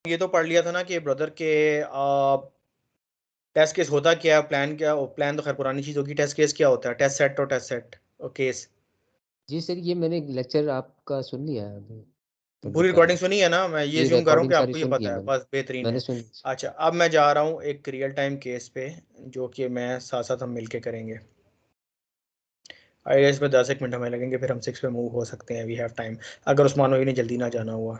ये तो पढ़ लिया था ना कि ब्रदर के टेस्ट केस होता क्या है, प्लान क्या, प्लान तो खैर पुरानी चीज होगी, टेस्ट केस क्या होता है, टेस्ट सेट और टेस्ट सेट और केस। जी सर, ये मैंने लेक्चर आपका सुन लिया है अभी थोड़ी देर पूरी पहले। रिकॉर्डिंग सुनी है ना, मैं ये जी ज्यूम कर रहा हूँ रिकॉर्डिंग कि सारी आपको ये सुन ली पता है है, मैंने। बस बेहतरीन मैंने है। सुन। अच्छा, अब मैं जा रहा हूँ एक रियल टाइम केस पे, जो कि मैं साथ साथ हम मिलके करेंगे। आई गेस में 10 एक मिनट हमें लगेंगे, फिर हम 6 पे मूव हो सकते हैं, वी हैव टाइम, अगर उस्मान भाई ने जल्दी ना जाना हुआ।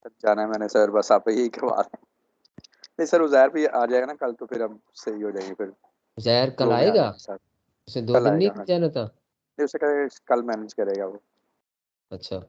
तक जाना है मैंने सर, बस आप यही करवा रहे हैं। नहीं सर, उज़ैर भी आ जाएगा ना कल, तो फिर हम सही हो जाएंगे फिर। जहर कल फ्लो में आ आएगा? जाएंगे सर। उसे 2 दिन कल नहीं आएगा। जाना था? नहीं, उसे कल मैनेज करेगा वो। अच्छा।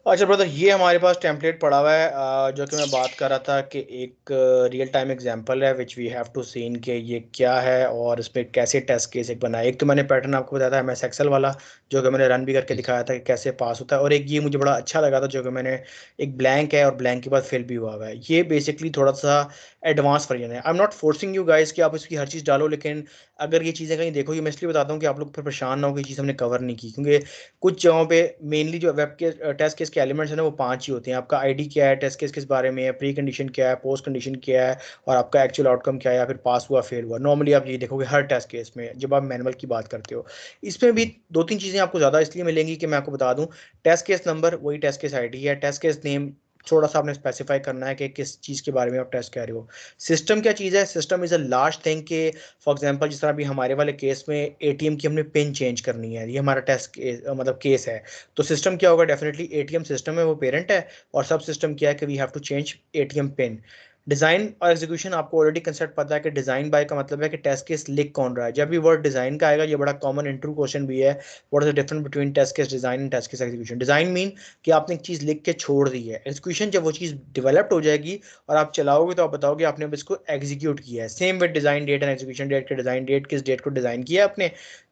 अच्छा ब्रदर, ये हमारे पास टेम्पलेट पड़ा हुआ है, जो कि मैं बात कर रहा था कि एक रियल टाइम एग्जांपल है which we have to seen कि ये क्या है और इस पे कैसे टेस्ट केस एक बनाया। एक तो मैंने पैटर्न आपको बताया था MS एक्सेल वाला, जो कि मैंने रन भी करके जी दिखाया था कि कैसे पास होता है, और एक ये मुझे बड़ा अच्छा लगा था जो कि मैंने, एक ब्लैंक है और ब्लैंक के बाद फिल भी हुआ हुआ है। ये बेसिकली थोड़ा सा एडवांस वर्जन है। I am not forcing you guys कि आप इसकी हर चीज़ डालो, लेकिन अगर ये चीज़ें कहीं देखो, ये मैं इसलिए बताता हूँ कि आप लोग फिर परेशान ना हो कि चीज़ हमने कवर नहीं की, क्योंकि कुछ जगहों पे मेनली जो वेब के टेस्ट केस के एलिमेंट्स हैं ना, वो 5 ही होते हैं। आपका आईडी क्या है, टेस्ट केस किस बारे में है, प्री कंडीशन क्या है, पोस्ट कंडीशन क्या है, और आपका एक्चुअल आउटकम क्या है, या फिर पास हुआ फेल हुआ। नॉर्मली आप ये देखोगे हर टेस्ट केस में जब आप मैनुअल की बात करते हो। इसमें भी 2-3 चीज़ें आपको ज़्यादा इसलिए मिलेंगी कि मैं आपको बता दूं, टेस्ट केस नंबर वही टेस्ट केस आईडी है, टेस्ट केस नेम थोड़ा सा आपने स्पेसिफाई करना है कि किस चीज़ के बारे में आप टेस्ट कर रहे हो। सिस्टम क्या चीज़ है, system is a last thing के, फॉर एग्जांपल जिस तरह अभी हमारे वाले केस में एटीएम की हमने पिन चेंज करनी है, ये हमारा टेस्ट मतलब केस है। तो सिस्टम क्या होगा, डेफिनेटली एटीएम सिस्टम है, वो पेरेंट है, और सब सिस्टम क्या है कि we have to change ATM pin. Design और एग्जीक्यूशन आपको ऑलरेडी कंसेप्ट पता है कि डिजाइन बाय का मतलब है कि टेस्ट केस लिख कौन रहा है। जब भी वर्ड डिजाइन का आएगा, ये बड़ा कॉमन इंटरव्यू क्वेश्चन भी है, what is the difference between test case design and test case execution. Design mean कि आपने एक चीज लिख के छोड़ दी है, एग्जीक्यूशन जब वो चीज डेवलप्ड हो जाएगी और आप चलाओगे तो आप बताओगे आपने अब इसको एग्जीक्यूट किया है। Same with design date and execution date के, डिजाइन डेट किस डेट को डिजाइन किया है आपने,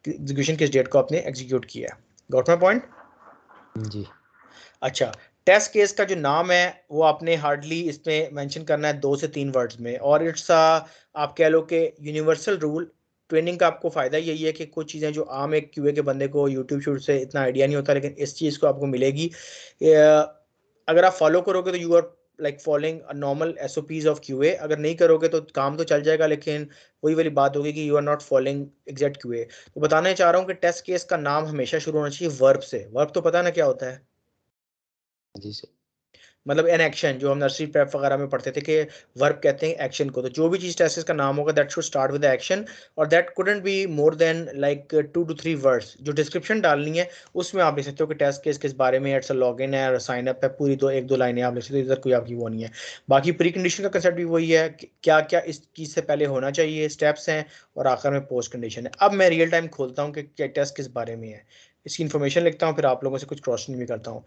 एग्जीक्यूशन किस डेट को आपने एग्जीक्यूट किया है। Got my point? जी। अच्छा, टेस्ट केस का जो नाम है वो आपने हार्डली इसमें मेंशन करना है 2 से 3 वर्ड्स में, और इट्स आप कह लो कि यूनिवर्सल रूल। ट्रेनिंग का आपको फायदा यही है कि कुछ चीज़ें जो आम एक क्यूए के बंदे को यूट्यूब शूट से इतना आइडिया नहीं होता, लेकिन इस चीज़ को आपको मिलेगी। अगर आप फॉलो करोगे तो you are like following normal SOPs of QA, अगर नहीं करोगे तो काम तो चल जाएगा, लेकिन वही वाली बात होगी कि you are not following exact QA. तो बताना चाह रहा हूँ कि टेस्ट केस का नाम हमेशा शुरू होना चाहिए वर्ब से। वर्ब तो पता है ना क्या होता है, जी सर। मतलब एन एक्शन, जो हम नर्सरी प्रेप वगैरह में पढ़ते थे कि वर्ब कहते हैं एक्शन को। तो जो भी चीज टेस्ट का नाम होगा that should start with action, और that couldn't be more than like 2 to 3 words. जो डिस्क्रिप्शन डालनी है उसमें आप लिख सकते हो कि टेस्ट केस किस बारे में, इट्स लॉग इन है और साइन अप है, पूरी 1-2 लाइनें आप लिख सकते हो, इधर कोई आपकी वो नहीं है। बाकी प्री कंडीशन का कंसेप्ट भी वही है कि क्या क्या इस चीज से पहले होना चाहिए, स्टेप्स हैं, और आखिर में पोस्ट कंडीशन है। अब मैं रियल टाइम खोलता हूँ कि क्या टेस्ट किस बारे में है, इसकी इन्फॉर्मेशन लिखता हूँ, फिर आप लोगों से कुछ क्रॉसचेक भी करता हूँ।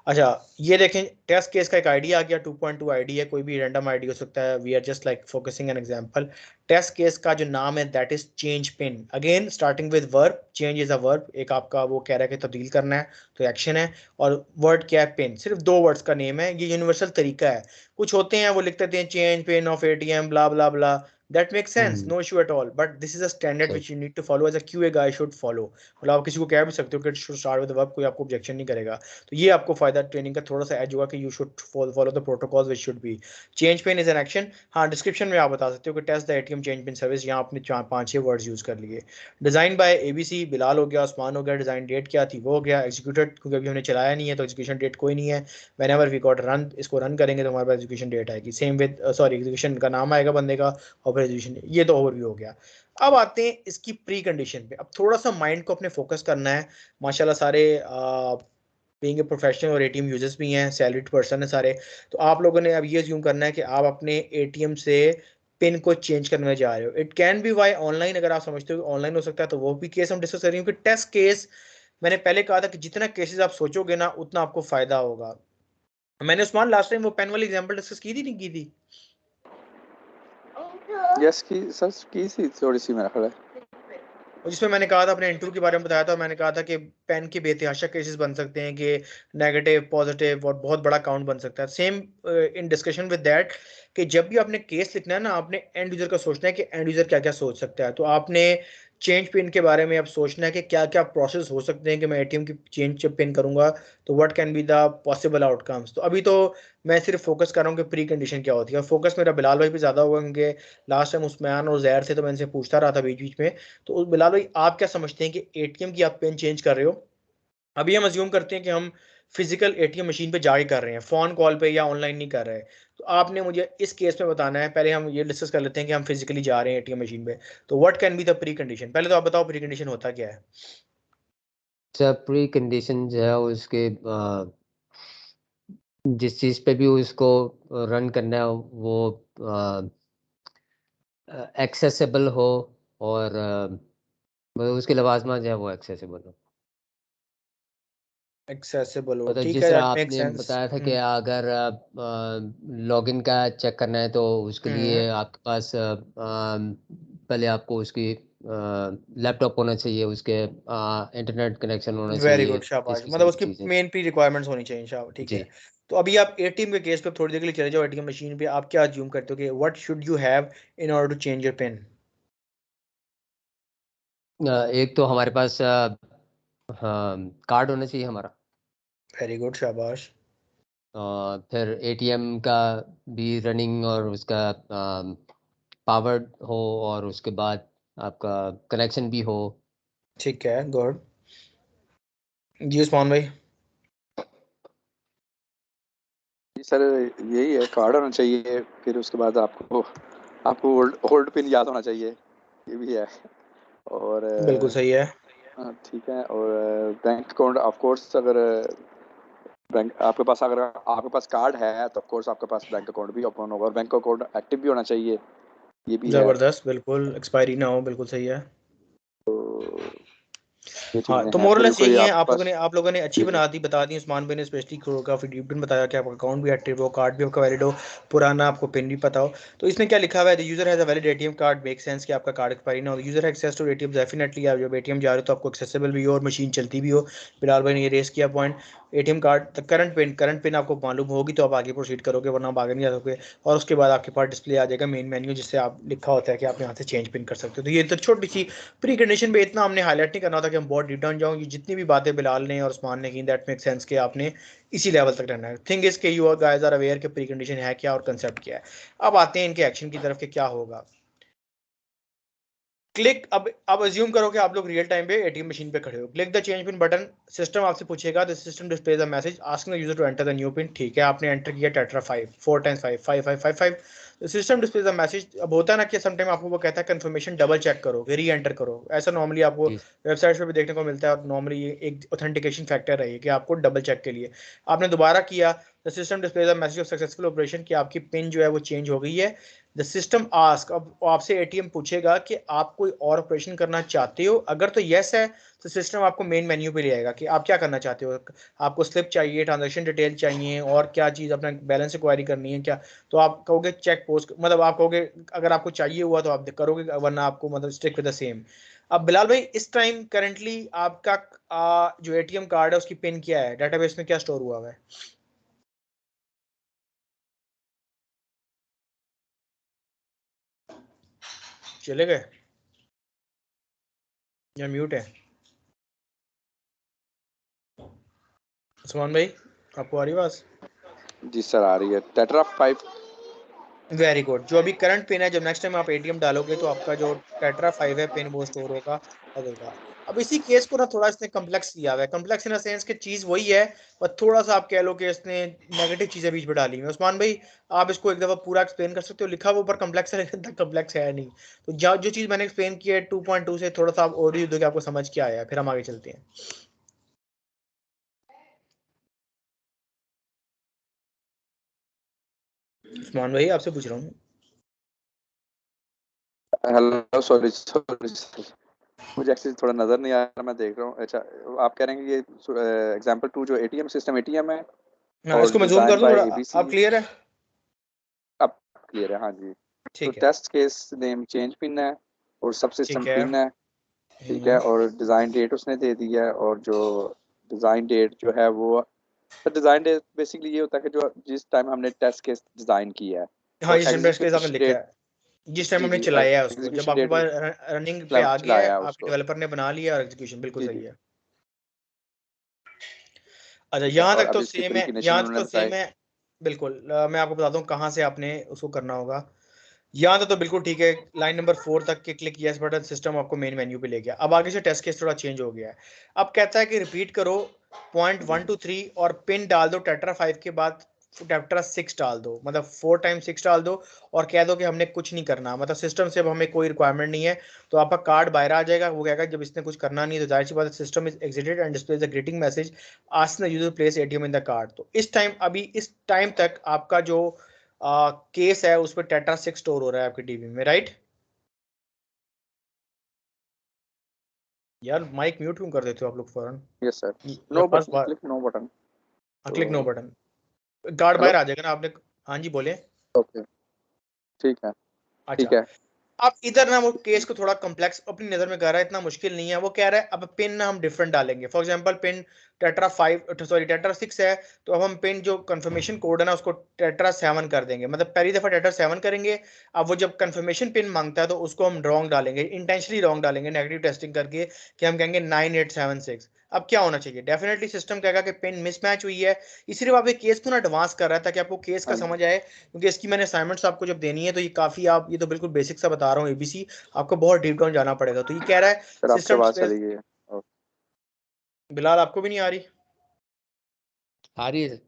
अच्छा, ये देखें, टेस्ट केस का एक आईडी आ गया, 2.2 आईडी है, कोई भी रैंडम आईडी हो सकता है, we are just like focusing an example. Test case का जो नाम है that is change pin, again starting with verb, change is a verb, एक आपका वो कह रहा है कि तब्दील करना है, तो एक्शन है। और वर्ड क्या है, पिन, सिर्फ 2 वर्ड्स का नेम है, ये यूनिवर्सल तरीका है। कुछ होते हैं वो लिख देते हैं change pin of ATM blah blah blah, that makes sense, no issue at all, but this is a standard सही। which you need to follow as a QA guy should follow। मतलब आप किसी को कह भी सकते हो कि should start with the verb, कोई आपको ऑब्जेक्शन नहीं करेगा। तो ये आपको फायदा ट्रेनिंग का थोड़ा सा एज होगा कि you should follow the protocols which should be. Change pin is an action. हाँ, डिस्क्रिप्शन में आप बता सकते हो कि test the ATM change pin service, यहाँ आपने 4-5-6 वर्ड्स यूज कर लिए। डिजाइन बाय ABC, बिलाल हो गया, उस्मान हो गया, डिजाइन डेट क्या थी वो हो गया, एग्जीक्यूटेड क्योंकि अभी हमने चलाया नहीं है तो एग्जीक्यूशन डेट कोई नहीं है। Whenever we got run, इसको रन करेंगे तो हमारे पास एग्जीक्यूशन डेट आएगी, सेम विद सॉरी एग्जीक्यूशन का नाम आएगा बंदे का, और फिर एग्जीक्यूशन, ये तो ओवरव्यू हो गया। अब आते हैं इसकी प्री कंडीशन पे। अब थोड़ा सा माइंड को अपने फोकस करना है। माशाल्लाह सारे बीइंग ए प्रोफेशनल और एटीएम यूजर्स भी हैं, सैलरीड पर्सन है सारे। तो आप लोगों ने अब ये ज्यूम करना है कि आप अपने एटीएम से पिन को चेंज करने जा रहे हो। It can be why online, अगर आप समझते हो कि ऑनलाइन हो सकता है तो वो भी केस हम डिस्कस कर रही हूँ कि टेस्ट केस, मैंने पहले कहा था कि जितना केसेस आप सोचोगे ना उतना आपको फायदा होगा। मैंने उस्मान लास्ट टाइम वो पेन वाली एग्जांपल डिस्कस की थी, नहीं की थी? यस की सर, की सी थोड़ी सी मेरा ख्याल है। और जिसमें मैंने कहा था, अपने इंटरव्यू के बारे में बताया था, मैंने कहा था कि पेन के बेतहाशा केसेस बन सकते हैं कि नेगेटिव पॉजिटिव और बहुत बड़ा काउंट बन सकता है। Same in discussion with that कि जब भी आपने केस लिखना है ना, आपने एंड यूजर का सोचना है कि एंड यूजर क्या क्या सोच सकता है। तो आपने चेंज पिन के बारे में अब सोचना है कि क्या क्या प्रोसेस हो सकते हैं कि मैं एटीएम की चेंज जब पिन करूंगा तो what can be the possible outcomes. तो अभी तो मैं सिर्फ फोकस कर रहा हूँ कि प्री कंडीशन क्या होती है, और फोकस मेरा बिलाल भाई पे ज़्यादा हुआ क्योंकि लास्ट टाइम उस्मान और जैर थे तो मैं इनसे पूछता रहा था बीच बीच में। तो बिलाल भाई आप क्या समझते हैं कि एटीएम की आप पिन चेंज कर रहे हो, अभी हम अज्यूम करते हैं कि हम फिजिकल एटीएम मशीन पे जाके कर रहे हैं, फोन कॉल पे या ऑनलाइन नहीं कर रहे, तो आपने मुझे इस केस में बताना है। पहले हम ये डिस्कस कर लेते हैं कि हम फिजिकली जा रहे हैं एटीएम मशीन पे, तो what can be the pre condition. पहले तो आप बताओ प्री कंडीशन होता क्या है। अच्छा, प्री कंडीशन जो है उसके जिस चीज़ पे भी उसको रन करना है वो एक्सेसिबल हो, और मतलब उसके लवाजमा जो है वो एक्सेसिबल हो। एक्सेसिबल हो, मतलब ठीक जिस है, तरह दैट मेक आपने सेंस। बताया था कि अगर लॉगिन का चेक करना है तो उसके हम्म, लिए आपके पास पहले आपको उसकी लैपटॉप होना चाहिए, उसके इंटरनेट कनेक्शन होना वेरी चाहिए, गुड, इस शाबाश, किस्म मतलब की उसकी चीज़ें। मेन प्री रिक्वायरमेंट्स होनी चाहिए, शाबाश, ठीक जी। है। तो अभी आप एटीएम के केस पे थोड़ी देर के लिए चले जाओ एटीएम मशीन पे, आप क्या अज्यूम करते हो कि what should you have in order to change your pin. एक तो हमारे पास हाँ, कार्ड होना चाहिए हमारा। वेरी गुड, शाबाश। फिर एटीएम का भी रनिंग और उसका पावर्ड हो, और उसके बाद आपका कनेक्शन भी हो। ठीक है, गुड। जी उस्मान भाई। जी सर, यही है, कार्ड होना चाहिए, फिर उसके बाद आपको आपको ओल्ड पिन याद होना चाहिए, ये भी है। और बिल्कुल सही है। ठीक है। और बैंक अकाउंट ऑफ कोर्स, अगर बैंक आपके पास कार्ड है तो ऑफ कोर्स आपके पास बैंक अकाउंट भी ओपन होगा, और बैंक अकाउंट एक्टिव भी होना चाहिए, ये भी है। जबरदस्त, बिल्कुल एक्सपायरी ना हो, बिल्कुल सही है। तो ये हाँ, चीज़ें तो हैं, फिर मोरलेस कोई यही है, आपके पास। आप लोगों ने अच्छी जी जी। बता दी उस्मान भाई ने, स्पेशली काफी डीप बताया कि आपका अकाउंट भी एक्टिव हो, कार्ड भी आपका वैलिड हो, पुराना आपको पिन भी पता हो। तो इसमें क्या लिखा हुआ है, the user has a valid ATM card, make sense कि आपका कार्ड एक्सपायरी ना हो। User access to ATM, definitely आप जब एटीएम जा रहे हो तो आपको एक्सेसिबल भी हो और मशीन चलती भी हो। बिलाल भाई ने ये रेस किया point. ATM card current pin आपको मालूम होगी तो आप आगे प्रोसीड करोगे, वरना आप आगे नहीं जा सकते। और उसके बाद आपके पास डिस्प्ले आ जाएगा मेन मेन्यू, जिससे आप लिखा होता है कि आप यहाँ से चेंज पिन कर सकते हो। तो ये तो छोटी सी प्री कंडीशन पे, इतना हमने हाईलाइट नहीं करना था कि हम बहुत डीप डाउन जाऊँ। ये जितनी भी बातें बिलाल ने और उस्मान ने की, दैट मेक सेंस कि आपने इसी लेवल तक रहना है। थिंग इज के यू गाइस आर अवेयर कि प्री कंडीशन है क्या और कंसेप्ट क्या है। अब आते हैं इनके एक्शन की तरफ कि क्या होगा। क्लिक, अब अज्यूम करो कि आप लोग रियल टाइम पे एटीएम मशीन पे खड़े हो, click the change pin button. System आपसे पूछेगा, the system displays a message asking the user to enter the new pin. ठीक है, आपने एंटर किया tetra 5, 4 times 5, 5 5 5 5। System displays a message. अब होता है ना कि समटाइम आपको वो कहता है कंफर्मेशन डबल चेक करो, री एंटर करो, ऐसा नॉर्मली आपको जी। वेबसाइट्स पे भी देखने को मिलता है, और नॉर्मली ये एक ऑथेंटिकेशन फैक्टर है कि आपको डबल चेक के लिए आपने दोबारा किया। The system displays a message of successful operation कि आपकी पिन जो है वो चेंज हो गई है। द सिस्टम आस्क, अब आपसे एटीएम पूछेगा कि आप कोई और ऑपरेशन करना चाहते हो, अगर तो यस है तो सिस्टम आपको मेन मेन्यू पे ले आएगा कि आप क्या करना चाहते हो। आपको स्लिप चाहिए, ट्रांजैक्शन डिटेल चाहिए, और क्या चीज़ अपना बैलेंस इंक्वायरी करनी है क्या। तो आप कहोगे चेक पोस्ट, मतलब आप कहोगे अगर आपको चाहिए हुआ तो आप करोगे, वरना आपको मतलब स्टिक विद द सेम। अब बिलाल भाई, इस टाइम करंटली आपका जो एटीएम कार्ड है उसकी पिन क्या है, डेटाबेस में क्या स्टोर हुआ है। चले गए या म्यूट है उस्मान भाई, आपको आ रही आवाज़। जी सर, आ रही है, टेट्रा 5। वेरी गुड, जो अभी करंट पिन है, जब नेक्स्ट टाइम आप एटीएम डालोगे तो आपका जो टेट्रा 5 है पिन वो स्टोर होगा होगा। अब इसी केस को ना थोड़ा इसने कम्प्लेक्स किया हुआ है, कम्प्लेक्स इन द सेंस कि चीज़ वही है, पर थोड़ा सा आप कह लो कि इसने नेगेटिव चीज़ें बीच में डाली हैं। उस्मान भाई, आप इसको एक दफ़ा पूरा एक्सप्लेन कर सकते हो, लिखा हुआ ऊपर कम्प्लेक्स है लेकिन कम्प्लेक्स है नहीं। तो जो चीज़ मैंने एक्सप्लेन की है 2.2 से थोड़ा सा आप और ही दोगे, आपको समझ के आया है, फिर हम आगे चलते हैं। उस्मान भाई, आपसे पूछ रहा हूँ। हेलो, सॉरी सॉरी सर, मुझे एक्चुअली थोड़ा नज़र नहीं आ रहा, मैं देख रहा हूँ। अच्छा, आप कह रहे हैं कि ये एग्जांपल 2 जो एटीएम सिस्टम एटीएम है, हाँ, और इसको मैं जूम कर डिज़ाइन दूँ बाय थोड़ा, एबीसी। आप क्लियर है। अब क्लियर है, हाँ जी। तो ठीक है। Test case name change pin है, और सब सिस्टम ठीक है। पिन है, ठीक है। और डिज़ाइन डेट उसने दे दी है, और जो डिज़ाइन डेट जो है वो, तो डिज़ाइन डेट बेसिकली ये होता है कि जो जिस टाइम हमने टेस्ट केस डिज़ाइन किया है, हाँ, और ये सिस्टम स्पेस आपने एग्जीक्यूशन लिखा डेट है। जिस टाइम जी हमने जी चलाया है उसको, जब एग्जीक्यूशन आपके डेट पास रनिंग पे आ गया है, चलाया आपके उसको। डेवलपर ने बना लिया और एग्जीक्यूशन बिल्कुल जी सही जी है। अच्छा, ठीक है, यहाँ और तक अब तो इसकी सेम है, प्रीफिनिशिंग यहाँ तक उन्होंने तो बताई। सेम है। बिल्कुल मैं आपको बताता हूँ कहाँ से आपने उसको करना होगा। यहाँ तक तो बिल्कुल ठीक है, लाइन नंबर 4 तक के क्लिक यस बटन, सिस्टम आपको मेन मेन्यू पे ले गया। अब आगे से टेस्ट केस थोड़ा चेंज हो गया है। अब कहता है कि रिपीट करो पॉइंट 1 2 3 और पिन डाल दो टेट्रा 5 के बाद टेट्रा 6 डाल दो, मतलब 4 टाइम 6 डाल दो और कह दो कि हमने कुछ नहीं करना, मतलब सिस्टम से अब हमें कोई रिक्वायरमेंट नहीं है। तो आपका कार्ड बाहर आ जाएगा, वो कहेगा जब इसने कुछ करना नहीं है तो जाहिर सी बात है system is exerted and displays a greeting message asking the user place ATM in the card. तो इस टाइम, अभी इस टाइम तक आपका जो केस है उस पर टेट्रा 6 स्टोर हो रहा है आपकी टीवी में, राइट? यार माइक म्यूट क्यों कर देते हो आप लोग फौरन? यस सर, ये no pass button, bar, click no button. हाँ तो click no button, card hello, बाहर आ जाएगा ना आपने। हाँ जी बोले। ओके ठीक है, ठीक अच्छा, है। अब इधर ना वो केस को थोड़ा कॉम्प्लेक्स अपनी नजर में कर रहा है, इतना मुश्किल नहीं है। वो कह रहा है अब पिन ना हम डिफरेंट डालेंगे। For example pin tetra 5 sorry tetra 6 है, तो अब हम पिन जो कंफर्मेशन कोड है ना उसको टेट्रा 7 कर देंगे, मतलब पहली दफा टेट्रा 7 करेंगे। अब वो जब कंफर्मेशन पिन मांगता है तो उसको हम रॉन्ग डालेंगे, इंटेंशनली रॉन्ग डालेंगे नेगेटिव टेस्टिंग करके, कि हम कहेंगे 9876। अब क्या होना चाहिए, डेफिनेटली सिस्टम कहेगा कि पिन मिसमैच हुई है। इसीलिए वो आप ये केस को ना एडवांस कर रहा है ताकि आपको केस का हाँ जी समझ आए, क्योंकि इसकी मैंने असाइनमेंट्स आपको जब देनी है तो ये काफी, आप ये तो बिल्कुल बेसिक सा बता रहा हूँ एबीसी, आपको बहुत डीप डाउन जाना पड़ेगा। तो ये कह रहा है सर, आपकी सिस्टम आवाज़ डिस्प्ले। चली गई है। ओके, बिलाल आपको भी नहीं आ रही? आ रही है।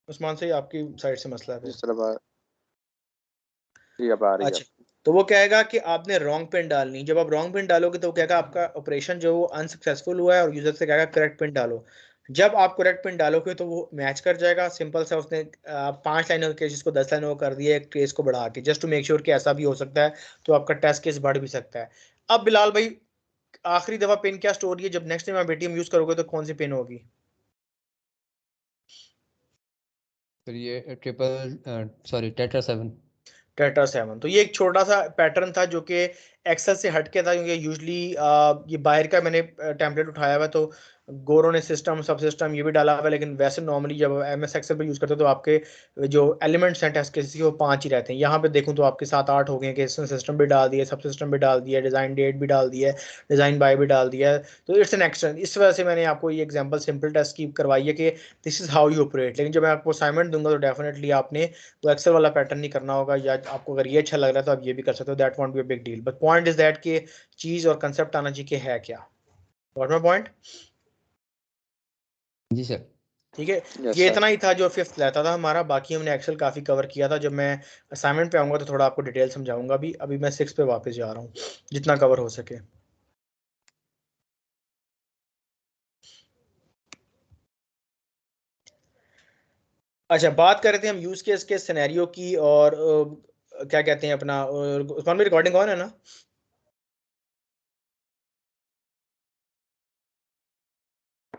उस्मान से ही आपकी साइड से मसला है फिर। जिस तरह जी अब आ रही है। अच्छा, तो वो कहेगा कि आपने रॉन्ग पिन डालनी। जब आप रॉन्ग पिन डालोगे तो वो कहेगा आपका ऑपरेशन जो वो अनसक्सेसफुल हुआ है और यूजर से कहेगा करेक्ट पिन डालो। जब आप करेक्ट पिन डालोगे तो वो मैच कर जाएगा, सिंपल सा। उसने 5 लाइनों के केस को 10 लाइनों कर दिया एक केस को बढ़ा के, जस्ट टू मेक श्योर कि ऐसा भी हो सकता है, तो आपका टेस्ट केस बढ़ भी सकता है। अब बिलाल भाई, आखिरी दफा पिन क्या स्टोर की है, जब नेक्स्ट टाइम आप एटीएम यूज करोगे तो कौन सी पिन होगी? फिर ये टेट्रा 7। टेट्रा 7। तो ये एक छोटा सा पैटर्न था जो कि एक्सेल से हटके था, क्योंकि यूजली ये बाहर का मैंने टेम्पलेट उठाया हुआ है, तो गोरो ने सिस्टम सब सिस्टम ये भी डाला हुआ है। लेकिन वैसे नॉर्मली जब एम एस एक्सेल पर यूज़ करते हो तो आपके जो एलिमेंट्स हैं टेस्ट केसेस के वो 5 ही रहते हैं। यहाँ पे देखूँ तो आपके 7 8 हो गए कि इसने सिस्टम भी डाल दिया, सब सिस्टम भी डाल दिया, डिज़ाइन डेट भी डाल दिया है, डिज़ाइन बाय भी डाल दिया है। तो इट्स एन एक्सटेंड, इस वजह से मैंने आपको ये एग्जाम्पल सिंपल टेस्ट की करवाई है कि this is how you operate. लेकिन जब मैं आपको असाइनमेंट दूंगा तो डेफिनेटली आपने वो एक्सेल वाला पैटर्न नहीं करना होगा, या आपको अगर ये अच्छा लग रहा है तो आप ये भी कर सकते हो, that won't be a big deal. But point is that कि चीज और कंसेप्ट आना चाहिए कि है क्या। What my point? जी सर। ठीक है, यस ये सर। इतना ही था जो फिफ्थ लेता था हमारा। बाकी हमने एक्सेल काफी कवर किया था। जब मैं असाइनमेंट पे आऊंगा तो थोड़ा आपको डिटेल समझाऊंगा भी। अभी मैं 6 पे वापस जा रहा हूँ, जितना कवर हो सके। अच्छा, बात कर रहे थे हम यूज केस के सिनेरियो की, और क्या कहते हैं अपना, उस्मान में रिकॉर्डिंग ऑन है ना?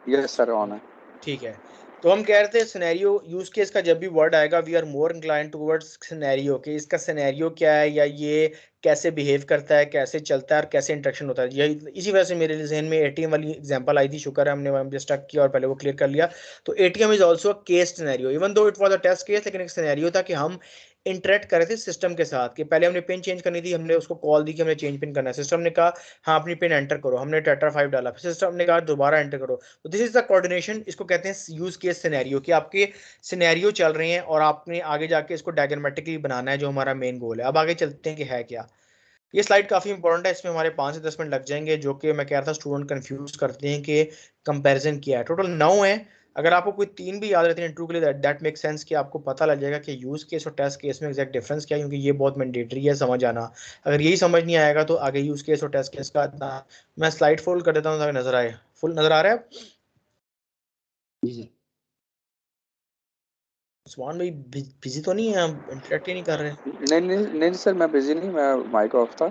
यस सर, ऑन है। ठीक है, तो हम कह रहे थे सिनेरियो यूज केस का जब भी वर्ड आएगा we are more incline towards scenario, कि इसका सिनेरियो क्या है, या ये कैसे बिहेव करता है, कैसे चलता है और कैसे इंटरेक्शन होता है। यही, इसी वजह से मेरे जहन में एटीएम वाली एग्जांपल आई थी। शुक्र है हमने वहाँ पे स्टक किया और पहले वो क्लियर कर लिया। तो ATM is also a case scenario, even though it was a test case, लेकिन एक सिनेरियो था कि हम इंटरेक्ट कर रहे थे सिस्टम के साथ। कि पहले हमने पिन चेंज करनी थी, हमने उसको कॉल दी कि हमने चेंज पिन करना है, सिस्टम ने कहा हाँ अपनी पिन एंटर करो, हमने टेट्रा 5 डाला, फिर सिस्टम ने कहा दोबारा एंटर करो। तो दिस इज द कोऑर्डिनेशन, इसको कहते हैं यूज केस सिनेरियो, कि आपके सिनेरियो चल रहे हैं और आपने आगे जाके इसको डायग्रामेटिकली बनाना है, जो हमारा मेन गोल है। अब आगे चलते हैं कि है क्या। ये स्लाइड काफी इंपॉर्टेंट है, इसमें हमारे 5 से 10 मिनट लग जाएंगे, जो कि मैं कह रहा था स्टूडेंट कंफ्यूज करते हैं कि कंपैरिजन क्या है। टोटल 9 है। अगर आपको कोई 3 भी याद रहते हैं इंटरव्यू के लिए, दैट मेक सेंस, कि आपको पता लग जाएगा कि यूज केस और टेस्ट केस में एग्जैक्ट डिफरेंस क्या है, क्योंकि ये बहुत मैंडेटरी है समझ आना। अगर यही समझ नहीं आएगा तो आगे यूज केस और टेस्ट केस का इतना। मैं स्लाइड फोल्ड कर देता हूँ ताकि नजर आए। फुल नजर आ रहा है? जी सर। उस्मान भाई बिजी तो नहीं है, हम इंटरेक्ट ही नहीं कर रहे? नहीं नहीं नहीं सर, मैं बिजी नहीं, मैं माइक ऑफ था।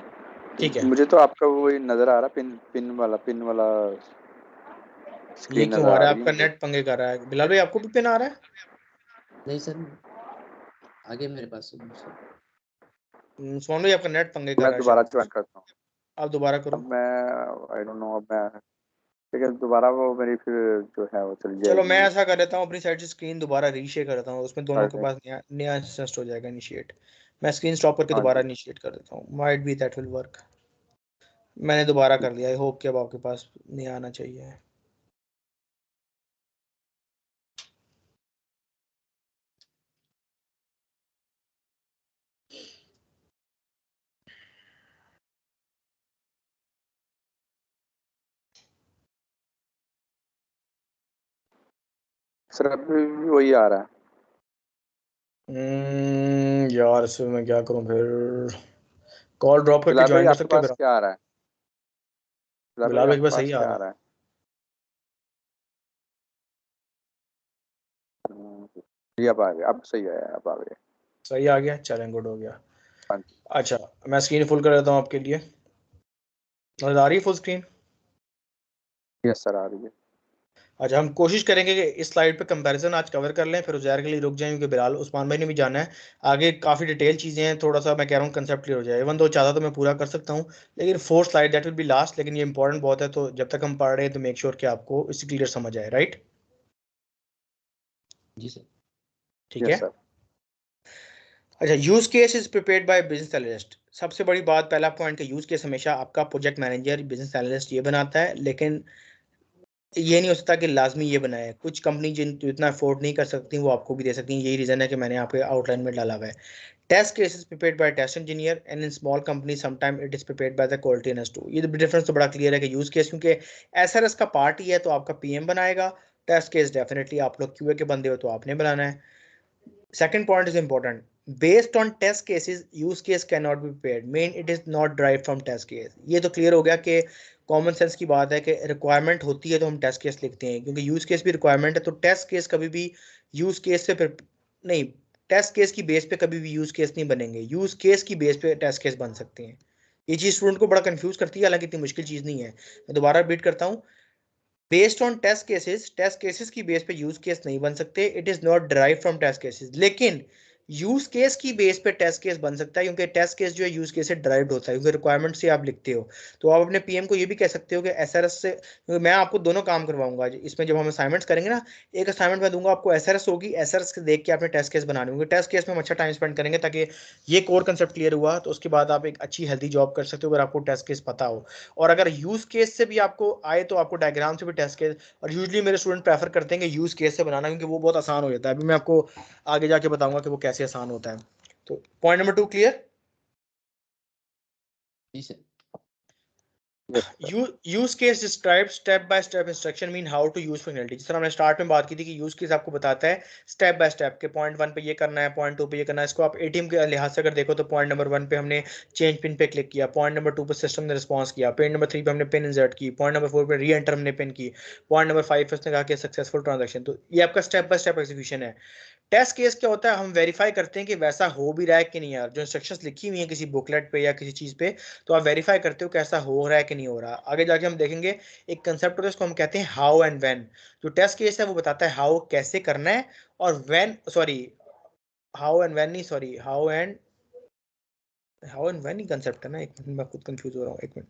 ठीक है। मुझे तो आपका वो नज़र आ रहा, पिन वाला ये स्क्रीन क्यों नज़र आ आ रहा है? रही है आपका मुझे। नेट पंगे कर रहा है बिलाल भाई, आपको भी पिन आ रहा है? नहीं सर, आगे मेरे पास सर। उस्मान भाई आपका नेट पंगे कर मैं रहा है दोबारा शायद। ज्वाइन करता हूँ। आप दोबारा करो। अब मैं आई डोंट नो, अब मैं लेकिन दोबारा वो मेरी फिर जो है वो चली चलो मैं जाएगी। ऐसा कर देता हूँ, अपनी साइड से स्क्रीन दोबारा रीशेयर करता हूँ, उसमें दोनों के अरे, पास नया नया इंस्टेंस हो जाएगा इनिशिएट। मैं स्क्रीन स्टॉप करके हाँ दोबारा जी इनिशिएट कर देता हूँ, might be that will work. मैंने दोबारा कर लिया, आई होप कि अब आपके पास नहीं आना चाहिए। सर, अभी भी वही आ रहा है। यार इसमें मैं क्या करूँ फिर, कॉल ड्रॉप करके बिलाल भाई ज्वाइन कर आपके सकते हो पास मेरा? क्या आ रहा है? बिलाल भाई बिलाल भाई के आपके पास सही पास आ क्या रहा आ है। रहा है? जी अब आ गया, अब सही है, अब आ गया। सही आ गया, चलें गुड हो गया। हाँ जी, अच्छा, मैं स्क्रीन फुल कर देता हूँ आपके लिए, नजर आ रही है फुल स्क्रीन? यस सर, आ रही है। अच्छा, हम कोशिश करेंगे कि इस स्लाइड पे कंपैरिजन आज कवर कर लें, फिर उजैर के लिए रुक जाएं क्योंकि बिलाल उस्मान भाई ने भी जाना है। आगे काफ़ी डिटेल चीज़ें हैं, थोड़ा सा मैं कह रहा हूँ कंसेप्ट क्लियर हो जाए। इवन दो चाहता तो मैं पूरा कर सकता हूँ, लेकिन fourth slide that will be last, लेकिन ये इंपॉर्टेंट बहुत है, तो जब तक हम पढ़ रहे हैं तो मेक श्योर कि आपको इससे क्लियर समझ आए, राइट? जी सर। ठीक यस है। सर। अच्छा, use case is prepared by business analyst. सबसे बड़ी बात, पहला पॉइंट का यूज केस हमेशा आपका प्रोजेक्ट मैनेजर बिजनेस एनालिस्ट ये बनाता है, लेकिन ये नहीं हो सकता कि लाजमी ये बनाए। कुछ कंपनी जिन जो इतना अफोर्ड नहीं कर सकती वो आपको भी दे सकती हैं, यही रीजन है कि मैंने आपके आउटलाइन में डाला हुआ है। Test case is prepared by test engineer and in small company sometime it is prepared by the quality analyst too. ये डिफरेंस तो बड़ा क्लियर है कि यूज केस क्योंकि एसआरएस का पार्ट ही है तो आपका पीएम बनाएगा, टेस्ट केस डेफिनेटली आप लोग क्यूए के बंदे हो तो आपने बनाना है। Second point is important. Based on test cases, use case cannot be prepared. Main it is not derived from test case. ये तो क्लियर हो गया कि कॉमन सेंस की बात है कि रिक्वायरमेंट होती है तो हम टेस्ट केस लिखते हैं, क्योंकि यूज केस भी रिक्वायरमेंट है, तो टेस्ट केस कभी भी यूज केस से नहीं, टेस्ट केस की बेस पे कभी भी यूज केस नहीं बनेंगे, यूज केस की बेस पे टेस्ट केस बन सकते हैं। ये चीज स्टूडेंट को बड़ा कंफ्यूज करती है, हालांकि इतनी मुश्किल चीज नहीं है। मैं दोबारा रिपीट करता हूँ, बेस्ड ऑन टेस्ट केसेस की बेस पे यूज केस नहीं बन सकते, it is not derive from test cases. लेकिन यूज केस की बेस पे टेस्ट केस बन सकता है, क्योंकि टेस्ट केस जो है यूज केस से डिराइव्ड होता है, क्योंकि रिक्वायरमेंट से आप लिखते हो। तो आप अपने पीएम को ये भी कह सकते हो कि एसआरएस से, क्योंकि मैं आपको दोनों काम करवाऊंगा इसमें, जब हम असाइनमेंट्स करेंगे ना, एक असाइनमेंट मैं दूंगा आपको एसआरएस होगी, एसआरएस से देख के आपने टेस्ट केस बनाने होंगे, टेस्ट केस में हम अच्छा टाइम स्पेंड करेंगे, ताकि ये कोर कंसेप्ट क्लियर हुआ तो उसके बाद आप एक अच्छी हेल्दी जॉब कर सकते हो अगर आपको टेस्ट केस पता हो। और अगर यूज केस से भी आपको आए तो आपको डायग्राम से भी टेस्ट केस, और यूजली मेरे स्टूडेंट प्रेफर करते हैं कि यूज केस से बनाना, क्योंकि वो बहुत आसान हो जाता है। अभी मैं आपको आगे जाके बताऊंगा कि वो कैसे आसान होता है। तो पॉइंट नंबर 2 क्लियर। जी sir. Yes sir. Use case describe step by step instruction mean how to use functionality. जिस तरह हमने स्टार्ट में बात की थी कि यूज केस आपको बताता है स्टेप बाय स्टेप के पॉइंट 1 पे ये करना है, पॉइंट 2 पे ये करना है। इसको आप एटीएम के लिहाज से अगर देखो तो पॉइंट नंबर 1 पे हमने चेंज पिन पे क्लिक किया, पॉइंट नंबर 2 पे सिस्टम ने रिस्पॉन्स किया, पॉइंट नंबर 3 पे हमने पिन इंसर्ट की, पॉइंट नंबर 4 पे री एंटर हमने पिन की, पॉइंट नंबर 5 पे उसने कहा कि सक्सेसफुल ट्रांजेक्शन। तो ये आपका स्टेप बाय स्टेप एग्जीक्यूशन है। टेस्ट केस क्या होता है, हम वेरीफाई करते हैं कि वैसा हो भी रहा है कि नहीं। यार जो इंस्ट्रक्शंस लिखी हुई हैं किसी बुकलेट पे या किसी चीज पे, तो आप वेरीफाई करते हो कैसा हो रहा है कि नहीं हो रहा। आगे जाके हम देखेंगे एक कंसेप्ट होता है, उसको हम कहते हैं हाउ एंड व्हेन। जो टेस्ट केस है वो बताता है हाउ कैसे करना है, और when sorry how and when नहीं, सॉरी हाउ एंड व्हेन ही कंसेप्ट है ना। एक मिनट, मैं खुद कंफ्यूज हो रहा हूँ, एक minute.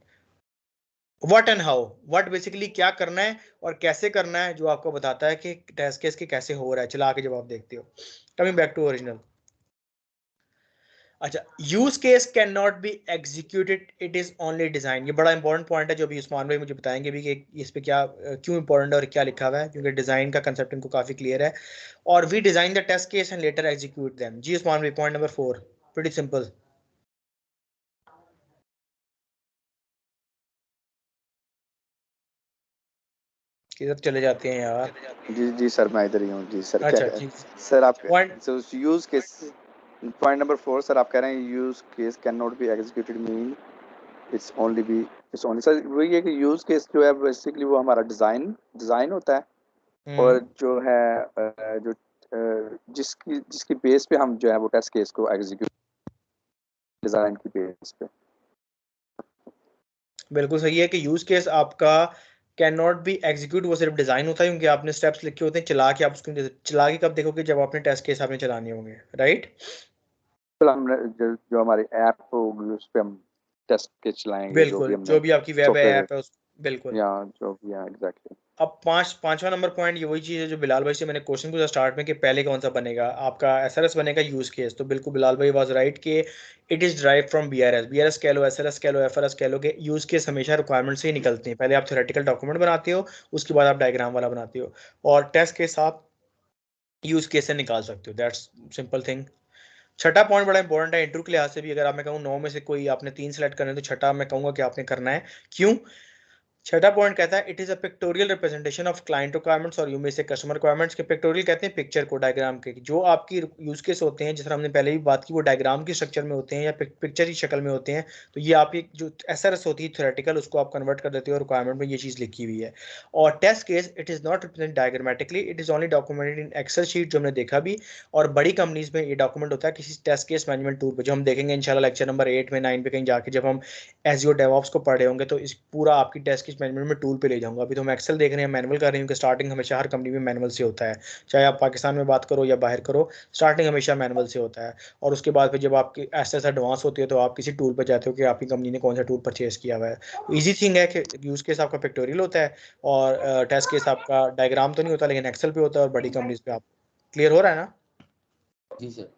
What and how, what basically क्या करना है और कैसे करना है, जो आपको बताता है कि टेस्ट केस के कैसे हो रहा है। चला आगे जब आप देखते हो, कमिंग बैक टू ओरिजिनल। अच्छा, use case can not be executed, it is only design. ये बड़ा इंपॉर्टेंट पॉइंट है जो अभी उस्मान भाई मुझे बताएंगे भी कि इस पे क्या क्यों इंपॉर्टेंट है और क्या लिखा हुआ है, क्योंकि डिजाइन का कंसेप्ट इनको काफी क्लियर है। और we design the test case and later execute them. जी उस्मान भाई, पॉइंट नंबर 4, प्रीटी सिंपल। किधर चले जाते हैं यार? जी जी सर, मैं इधर ही हूँ जी सर। क्या अच्छा कह ठीक। सर आप point use case, point number 4 sir, आप कह रहे हैं use case can not be executed mean it's only be, it's only sir वही है कि यूज केस जो है बेसिकली वो हमारा डिजाइन होता है। और जो है जो जिसकी जिसकी बेस पे हम जो है वो टेस्ट केस को एग्जीक्यूट, डिजाइन की बेस पे। बिल्कुल सही है कि यूज केस आपका कैन नॉट बी एग्जीक्यूट, वो सिर्फ डिजाइन होता है, क्योंकि आपने स्टेप्स लिखे होते हैं। चला के आप उसको चला के कब देखोगे, जब आपने टेस्ट केस आपने चलाने होंगे, राइट? तो हमने जो हमारी ऐप होगी उस पर हम टेस्ट के चलाएंगे, जो भी बिल्कुल, हमने जो भी आपकी वेब सॉफ्टवेयर ऐप है उस, बिल्कुल। या जो भी है एग्जैक्टली। अब पांचवा नंबर पॉइंट ये वही चीज़ है जो बिलाल भाई से मैंने क्वेश्चन पूछा स्टार्ट में कि पहले कौन सा बनेगा आपका, एसआरएस बनेगा यूज केस। तो बिल्कुल बिलाल भाई वाज राइट कि it is drive from BRS. BRS कह लो, एसआरएस कह लो, एफआरएस कह लो, कि यूज केस हमेशा रिक्वायरमेंट से ही निकलते हैं। पहले आप थ्योरेटिकल डॉक्यूमेंट बनाते हो, उसके बाद आप डायग्राम वाला बनाते हो, और टेस्ट केस आप यूज केस से निकाल सकते हो। That's simple thing. छठा पॉइंट बड़ा इंपॉर्टेंट है इंटरव्यू के लिहाज से भी। अगर आप, मैं कहूँ 9 में से कोई आपने 3 सेलेक्ट करने, तो छठा मैं कहूंगा कि आपने करना है। क्यों? छठा पॉइंट कहता है it is a pictorial representation of client requirements, और यू में से कस्टमर रिक्वायरमेंट्स के। पिक्टोरियल कहते हैं पिक्चर को, डायग्राम के। जो आपकी यूज केस होते हैं, जिस तरह हमने पहले भी बात की, वो डायग्राम की स्ट्रक्चर में होते हैं या पिक्चर की शक्ल में होते हैं। तो ये आपकी जो एसआरएस होती है थ्योरेटिकल, उसको आप कन्वर्ट कर देते हो, रिक्वायरमेंट में ये चीज लिखी हुई है। और test case it is not represent diagrammatically, it is only documented in Excel sheet, जो हमने देखा भी। और बड़ी कंपनीज में ये डॉक्यूमेंट होता है किसी टेस्ट केस मैनेजमेंट टूल पे, जो हम देखेंगे इंशाल्लाह लेक्चर नंबर 8 में 9 पे कहीं जाके, जब हम एज़्योर डेवऑप्स को पढ़े होंगे, तो इस पूरा आपकी टेस्ट केस मैनेजमेंट में टूल पे ले जाऊंगा। अभी तो हम एक्सेल देख रहे हैं, मैनुअल कर रहे हैं, कि स्टार्टिंग हमेशा हर कंपनी में मैनुअल से होता है। चाहे आप पाकिस्तान में बात करो या बाहर करो, स्टार्टिंग हमेशा मैनुअल से होता है। और उसके बाद फिर जब आपकी ऐसे ऐसा एडवांस होती है, तो आप किसी टूल पर जाते हो कि आपकी कंपनी ने कौन सा टूल परचेज किया हुआ है। ईजी थिंग है कि यूज केस आपका पिक्टोरियल होता है, और टेस्ट केस आपका डायग्राम तो नहीं होता, लेकिन एक्सेल पे होता है, और बड़ी कंपनीज पे आप। क्लियर हो रहा है ना? जी सर।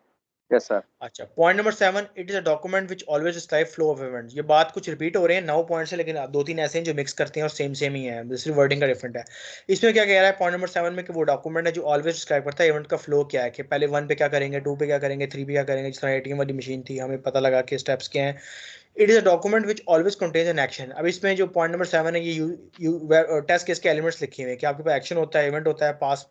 Yes sir. अच्छा, point number 7, it is a document which always describe flow of events. ये बात कुछ रिपीट हो रहे हैं 9 पॉइंट्स है, लेकिन 2-3 ऐसे हैं जो मिक्स करते हैं और सेम सेम ही है, सिर्फ वर्डिंग का डिफरेंट है। इसमें क्या कह रहा है पॉइंट नंबर 7 में, कि वो डॉक्यूमेंट है जो ऑलवेज डिस्क्राइब करता है इवेंट का फ्लो क्या है, कि पहले 1 पे क्या करेंगे, 2 पे क्या करेंगे, 3 पे क्या करेंगे। जिस तरह एटीएम वाली मशीन थी, हमें पता लगा कि स्टेप्स क्या हैं। It is a document which always contains an action. अब इसमें जो पॉइंट नंबर 7 है, ये टेस्ट केस के एलिमेंट्स लिखे हुए हैं, कि आपके पास एक्शन होता है, इवेंट होता है, पास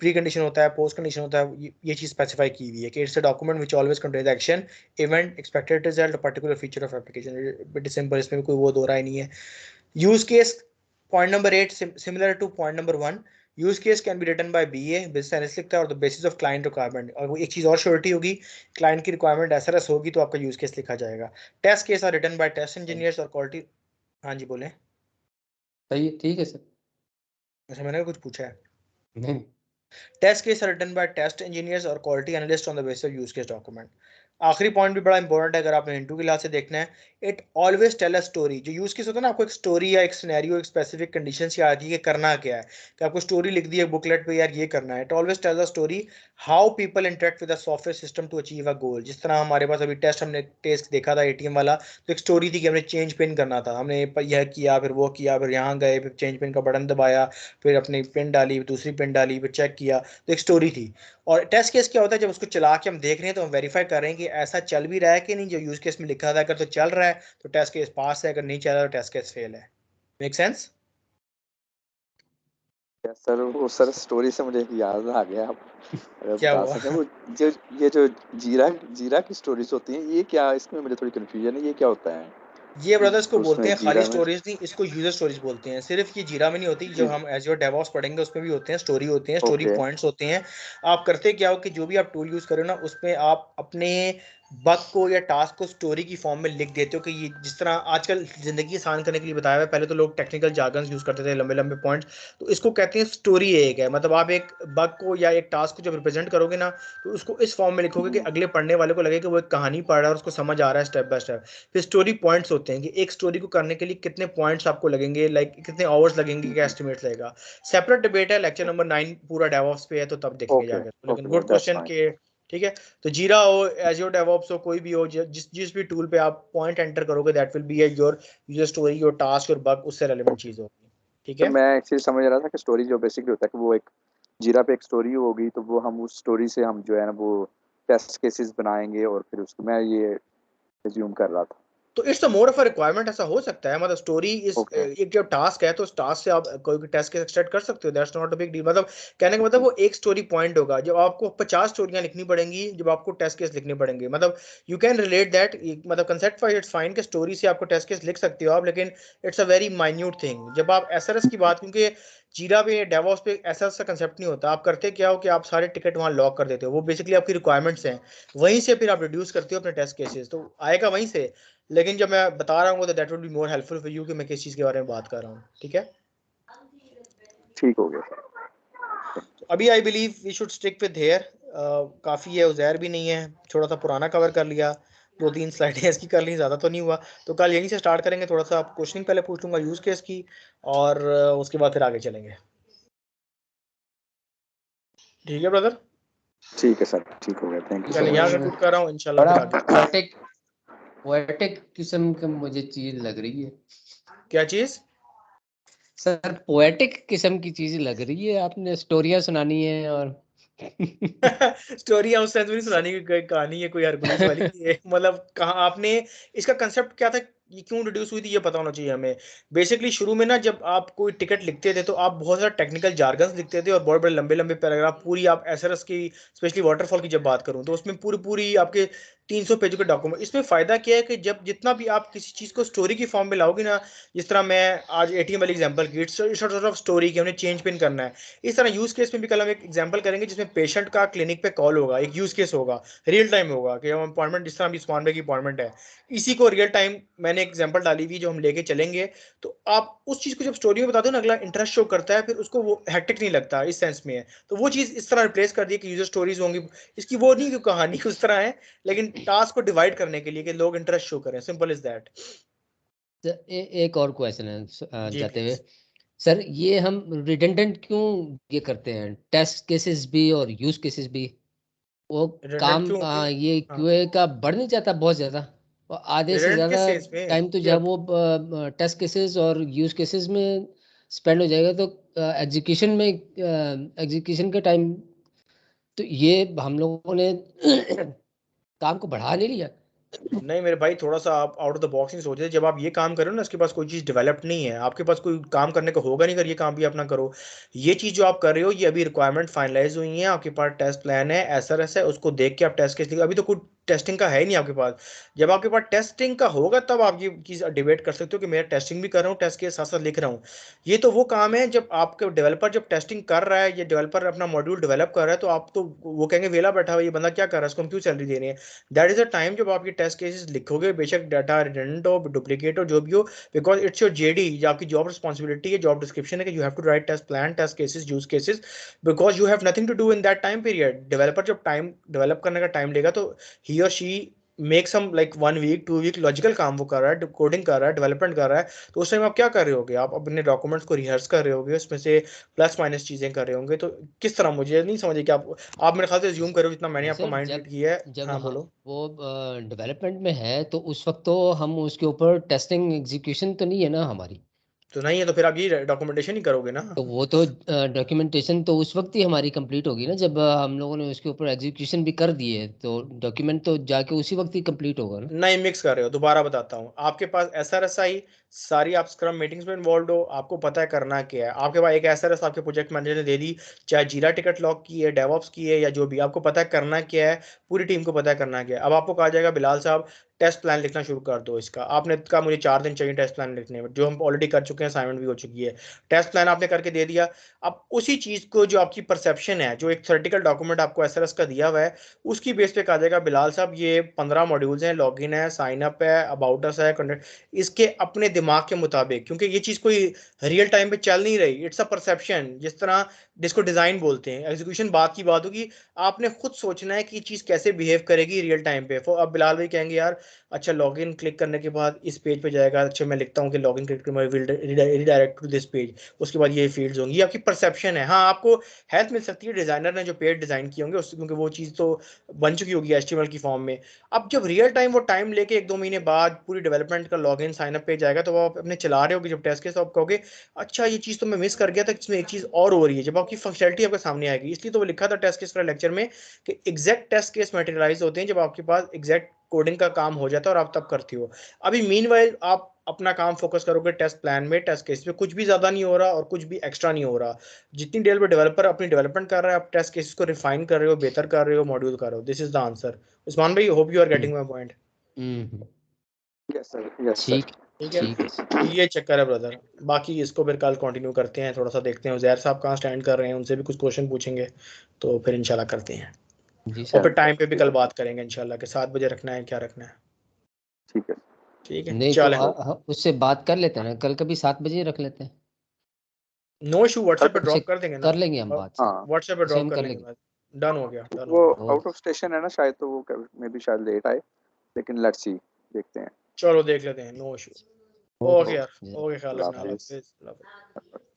प्री कंडीशन होता है, पोस्ट कंडीशन होता है। ये चीज स्पेसिफाई की हुई है कि it's a document which always contains action, event, expected result, particular feature of application. Bit simple, इसमें कोई वो दो राय नहीं है। Use case point number 8 similar to point number 1। Use case can be written by BA, business analyst लिखता है, और the basis of client requirement. और वो एक चीज और श्योरिटी होगी, क्लाइंट की रिक्वायरमेंट एसआरएस होगी तो आपका यूज केस लिखा जाएगा। Test case are written by test engineers और क्वालिटी। हाँ जी बोले। सही है, ठीक है सर। अच्छा, मैंने कुछ पूछा है? नहीं। Test case are written by test engineers और quality analyst on the basis of use case document. आखिरी पॉइंट भी बड़ा इंपॉर्टेंट है, अगर आपने इंटरव्यू के लिहाज से देखना है। It always tell a story. जो यूज केस होता है ना, आपको एक स्टोरी या एक सिनेरियो, एक स्पेसिफिक कंडीशन से आती है कि करना क्या है, कि आपको स्टोरी लिख दी है बुकलेट पे, यार ये करना है। It always tell a story how people interact with the software system to achieve a goal. जिस तरह हमारे पास अभी टेस्ट, हमने टेस्ट देखा था एटीएम वाला, तो एक स्टोरी थी कि हमने चेंज पिन करना था, हमने यह किया, फिर वो किया, फिर यहाँ गए, फिर चेंज पिन का बटन दबाया, फिर अपनी पिन डाली, दूसरी पिन डाली, फिर चेक किया। तो एक स्टोरी थी। और टेस्ट केस क्या होता है, जब उसको चला के हम देख रहे हैं, तो हम वेरीफाई कर रहे हैं कि ऐसा चल भी रहा है कि नहीं, जो यूज केस में लिखा था। अगर तो चल रहा है तो टेस्ट केस पास है, अगर नहीं चल रहा तो टेस्ट केस फेल है। Make sense? यस सर, वो सर स्टोरी से मुझे एक याद आ गया, आप अगर क्या बता हुआ? सकें वो, जो ये जो जीरा जीरा की स्टोरीज होती हैं, ये क्या, इसमें मुझे थोड़ी कंफ्यूजन है, ये क्या होता है ये ब्रदर्स को बोलते उसमें हैं खाली जीरा में? स्टोरेज नहीं, इसको यूजर स्टोरेज बोलते हैं। सिर्फ ये जीरा में नहीं होती, जब हम एज़्योर डेवऑप्स पढ़ेंगे उसमें भी होते हैं, स्टोरी होते हैं, स्टोरी ओके। पॉइंट्स होते हैं। आप करते क्या हो कि जो भी आप टूल यूज करो ना, उसमें आप अपने बग को या टास्क को स्टोरी की फॉर्म में लिख देते हो, कि ये जिस तरह आजकल जिंदगी आसान करने के लिए बताया हुआ है। पहले तो लोग टेक्निकल जार्गन यूज करते थे, लंबे लंबे पॉइंट्स। तो इसको कहते हैं स्टोरी। एक है, मतलब आप एक बग को या एक टास्क को जब रिप्रेजेंट करोगे ना, तो उसको इस फॉर्म में लिखोगे कि अगले पढ़ने वाले को लगे कि वो एक कहानी पढ़ रहा है और उसको समझ आ रहा है स्टेप बाय स्टेप। फिर स्टोरी पॉइंट्स होते हैं, कि एक स्टोरी को करने के लिए कितने पॉइंट्स आपको लगेंगे, लाइक कितने आवर्स लगेंगे, क्या एस्टिमेट लगेगा। सेपरेट डिबेट है, लेक्चर नंबर 9 पूरा डेवऑप्स पे है, तो तब देखेंगे ओके। जाकर। लेकिन okay, good that's question fine. के। ठीक है। तो जीरा हो, एज़्योर डेवऑप्स हो, कोई भी हो, जिस जिस भी टूल पे आप पॉइंट एंटर करोगे, that will be your user story, your task, your bug, उससे रेलेवेंट चीज होगी। ठीक तो है। मैं एक चीज समझ रहा था कि स्टोरी जो बेसिकली होता है कि वो एक जीरा पे एक स्टोरी होगी, तो वो हम उस स्टोरी से हम जो है ना वो टेस्ट केसेस बनाएंगे, और फिर उसको मैं ये रिज्यूम कर रहा था। तो it's a more of a requirement, ऐसा हो सकता है। मतलब स्टोरी इस ओके। एक जब टास्क है, तो उस टास्क से आप कोई टेस्ट के एक्सट्रैक्ट कर सकते हो। That's not a big deal. मतलब कहने का मतलब, ओके। वो एक स्टोरी पॉइंट होगा, जब आपको 50 स्टोरियां लिखनी पड़ेंगी, जब आपको टेस्ट केस लिखने पड़ेंगे। मतलब यू कैन रिलेट दैट, मतलब कंसेप्ट वाइज इट्स फाइन कि स्टोरी से आपको टेस्ट केस लिख सकते हो आप, लेकिन it's a very minute thing. जब आप एसआरएस की बात, क्योंकि जीरा पे, डेवऑप्स पे ऐसा सा कंसेप्ट नहीं होता। आप करते क्या हो कि आप सारे टिकट वहां लॉक कर देते हो, वो बेसिकली आपकी रिक्वायरमेंट्स हैं। वहीं से फिर आप रिड्यूस करते हो अपने टेस्ट केसेस, तो आएगा वहीं से। लेकिन जब मैं बता रहा हूँ, तो that would be more helpful for you, कि मैं किस चीज़ के बारे में बात कर रहा हूँ। ठीक है। ठीक हो गया। तो अभी I believe we should stick with here. काफ़ी है, उजैर भी नहीं है, थोड़ा सा पुराना कवर कर लिया। 2-3 स्लाइडें इसकी कर ली, ज़्यादा तो नहीं हुआ। तो कल यहीं से स्टार्ट करेंगे, थोड़ा सा क्वेश्चनिंग पहले पूछ लूँगा यूज़ केस की, और उसके बाद फिर आगे चलेंगे। ठीक है ब्रदर? ठीक है सर, ठीक हो गया, थैंक यू चलिए सो यहाँ मच। कंक्लूड कर रहा हूँ, इंशाल्लाह बड़ा फिर आगे। पोएटिक किस्म का मुझे चीज लग रही है क्या चीज़? सर, पोएटिक किस्म की चीज लग रही है, आपने स्टोरियां सुनानी है और स्टोरी उस सेंस में नहीं सुनानी कि कोई कहानी है कोई हरगुलिस वाली ये मतलब कहाँ आपने इसका कंसेप्ट क्या था, ये क्यों इंट्रोड्यूस हुई थी, ये पता होना चाहिए हमें। बेसिकली शुरू में ना जब आप कोई टिकट लिखते थे तो आप बहुत सारा टेक्निकल जार्गन्स लिखते थे और बहुत बड़े लंबे लंबे पैराग्राफ, पूरी आप एसआरएस की स्पेशली वाटरफॉल की जब बात करूं तो उसमें पूरी पूरी आपके 300 पेजों के डॉक्यूमेंट। इसमें फायदा क्या है कि जब जितना भी आप किसी चीज को स्टोरी की फॉर्म में लाओगे ना, जिस तरह मैं आज एटीएम वाली एग्जांपल की, इट्स सॉर्ट ऑफ स्टोरी की हमने चेंज पिन करना है। इस तरह यूज केस में भी कल हम एक एग्जांपल करेंगे जिसमें पेशेंट का क्लिनिक पे कॉल होगा, एक यूज केस होगा, रियल टाइम होगा कि हम अपॉइंटमेंट, जिस तरह अभी उस्मान भाई की अपॉइंटमेंट है, इसी को रियल टाइम मैंने एग्जांपल डाली हुई जो हम लेके चलेंगे। तो आप उस चीज को जब स्टोरी में बताते हो ना, अगला इंटरेस्ट शो करता है, फिर उसको वो हेक्टिक नहीं लगता, इस सेंस में है। तो वो चीज इस तरह रिप्लेस कर दी कि यूजर स्टोरीज होंगी, इसकी वो नहीं कि कहानी उस तरह है, लेकिन टास्क को डिवाइड करने के लिए कि लोग इंटरेस्ट शो करें, सिंपल इज दैट। एक और क्वेश्चन है जी जाते हुए प्लीज। सर, ये हम रिडंडेंट क्यों ये करते हैं, टेस्ट केसेस भी और यूज केसेस भी? वो रिडंडेंट काम क्यों होते हैं? ये हाँ, क्यूए का बढ़ नहीं जाता बहुत ज्यादा, और आधे से रिडंडेंट के ज्यादा सेंस में टाइम तो कि जब वो टेस्ट केसेस और यूज केसेस में स्पेंड हो जाएगा, तो एग्जीक्यूशन का टाइम, तो ये हम लोगों ने काम को बढ़ा नहीं लिया? नहीं मेरे भाई, थोड़ा सा आप आउट ऑफ द बॉक्स नहीं सोच रहे। जब आप ये काम करो ना, उसके पास कोई चीज़ डेवलप नहीं है, आपके पास कोई काम करने को होगा नहीं अगर ये काम भी अपना करो। ये चीज़ जो आप कर रहे हो, ये अभी रिक्वायरमेंट फाइनलाइज हुई है, आपके पास टेस्ट प्लान है, एसआरएस है, उसको देख के आप टेस्ट केस लिखो। अभी तो कोई टेस्टिंग का है ही नहीं आपके पास। जब आपके पास टेस्टिंग का होगा तब आप ये चीज़ डिबेट कर सकते हो कि मैं टेस्टिंग भी कर रहा हूँ, टेस्ट के साथ साथ लिख रहा हूँ। ये तो वो काम है जब आपका डेवलपर जब टेस्टिंग कर रहा है, ये डेवलपर अपना मॉड्यूल डेवलप कर रहा है, तो आप तो वो कहेंगे वेला बैठा हुआ ये बंदा क्या कर रहा है, इसको हम क्यों सैलरी दे रहे हैं। दैट इज अ टाइम जब आप ये टेस्ट केसेस लिखोगे, बेशक डाटा रिडंडेंट हो, डुप्लीकेट हो, जो भी हो, बिकॉज इट्स योर जेडी, जो आपकी जॉब रिस्पॉन्सिबिलिटी है, जॉब डिस्क्रिप्शन है कि you have to write test plan, test cases, use cases, because you have nothing to do in that time period. Developer जब टाइम डेवलप करने का time लेगा तो ही और she make some like 1 week 2 week logical काम वो कर रहा है, कोडिंग कर रहा है, डेवलपमेंट कर रहा है। तो उस टाइम आप क्या कर रहे होगे, आप अपने डॉक्यूमेंट्स को रिहर्स कर रहे होगे, उसमें से प्लस माइनस चीजें कर रहे होंगे। तो किस तरह, मुझे नहीं समझे कि आप मेरे ख्याल से ज्यूम करो जितना मैंने नहीं आपका सर, माइंड रीड जब किया है। जब हाँ बोलो। वो डेवलपमेंट में है, तो उस वक्त तो हम उसके ऊपर टेस्टिंग एग्जीक्यूशन तो नहीं है ना हमारी, तो नहीं है तो फिर आप ये डॉक्यूमेंटेशन ही करोगे ना। तो वो तो डॉक्यूमेंटेशन तो उस वक्त ही हमारी कंप्लीट होगी ना, जब हम लोगों ने उसके ऊपर एग्जीक्यूशन भी कर दिए, तो डॉक्यूमेंट तो जाके उसी वक्त ही कंप्लीट होगा ना। नहीं मिक्स कर रहे हो, दोबारा बताता हूँ। आपके पास एसआरएसआई, सारी आप स्क्रम मीटिंग्स में इन्वॉल्व हो, आपको पता है करना क्या है। आपके पास एक एसआरएस आपके प्रोजेक्ट मैनेजर ने दे दी, चाहे जीरा टिकट लॉग की है, डेवऑप्स की है, या जो भी, आपको पता है करना क्या है, पूरी टीम को पता है करना क्या है। अब आपको कहा जाएगा बिलाल साहब टेस्ट प्लान लिखना शुरू कर दो इसका। आपने कहा मुझे 4 दिन चाहिए टेस्ट प्लान लिखने में, जो हम ऑलरेडी कर चुके हैं, असाइनमेंट भी हो चुकी है, टेस्ट प्लान आपने करके दे दिया। अब उसी चीज को जो आपकी परसेप्शन है, जो एक थ्योरेटिकल डॉक्यूमेंट आपको एसआरएस का दिया हुआ है, उसकी बेस पे कहा जाएगा बिलाल साहब ये 15 मॉड्यूल्स हैं, लॉगिन है, साइन अप है, अबाउट अस है, कंटेंट, इसके अपने दिमाग के मुताबिक, क्योंकि ये चीज कोई रियल टाइम पे चल नहीं रही, इट्स अ परसेप्शन, जिस तरह जिसको डिजाइन बोलते हैं। एग्जीक्यूशन बात की बात होगी, आपने खुद सोचना है कि ये चीज कैसे बिहेव करेगी रियल टाइम पे। अब बिलाल भाई कहेंगे यार अच्छा लॉगिन क्लिक करने के बाद इस पेज पे जाएगा, अच्छा मैं लिखता हूँ कि login click will redirect to this page, उसके बाद ये फील्ड्स होंगी। ये आपकी परसेप्शन है। हाँ आपको हेल्प मिल सकती है डिजाइनर ने जो पेज डिजाइन किए होंगे उससे, क्योंकि वो चीज तो बन चुकी होगी एचटीएमएल की फॉर्म में। अब जब रियल टाइम वो टाइम लेके 1-2 महीने बाद पूरी डेवलपमेंट का लॉगिन साइन अप पेज आएगा, तो वो आप अपने चला रहे होगे जब टेस्ट केस, तो आप कहोगे अच्छा ये चीज़ तो मैं मिस कर गया था, इसमें एक चीज़ और हो रही है, जब आपकी फंक्शनलिटी आपके सामने आएगी। इसलिए तो वो लिखा था टेस्ट केस वाले लेक्चर में कि एग्जैक्ट टेस्ट केस मटेरियलाइज होते हैं जब आपके पास एग्जैक्ट कोडिंग का काम हो जाता है और आप तब करते हो। अभी मीनवाइल आप अपना काम फोकस करोगे टेस्ट प्लान में, टेस्ट केस पे कुछ भी ज्यादा नहीं हो रहा और कुछ भी एक्स्ट्रा नहीं हो रहा। जितनी देर में डेवलपर अपनी डेवलपमेंट कर रहा है, आप टेस्ट केसेस को रिफाइन कर रहे हो, बेहतर कर रहे हो, मॉड्यूल कर रहे हो। This is the answer. Usman भाई hope you are hmm getting my point. Hmm, yes sir, yes sir. ठीक ठीक है, ठीक है सर। तो ये चक्कर है ब्रदर। बाकी इसको फिर कल कंटिन्यू करते हैं, थोड़ा सा देखते हैं उजैर साहब कहाँ स्टैंड कर रहे हैं, उनसे भी कुछ क्वेश्चन पूछेंगे, तो फिर इंशाल्लाह करते हैं। जी और सर। फिर टाइम पे भी ठीक कल है, बात करेंगे इंशाल्लाह कि 7 बजे रखना है क्या रखना है। ठीक है। ठीक है नहीं तो चलें। उससे बात कर लेते हैं ना, कल कभी 7 बजे रख लेते हैं। नो इशू, व्हाट्सएप पे सर, उसे ड्रॉप कर देंगे ना। कर लेंगे हम बात सर, हाँ, व्हाट्सएप पे उसे ड्रॉप हम कर कर लेंगे लेंगे। बात। डन हो गया, डन हो वो गया। Out okay. ऑफ स्टेशन है ना शायद, तो वो मे भी शायद लेट आए, लेकिन लेट्स सी, देखते हैं। चलो देख लेते हैं, नो इशू। ओके यार, ओके ख्याल अल्लाह रखना, अल्लाह हाफिज़। हाफिज़।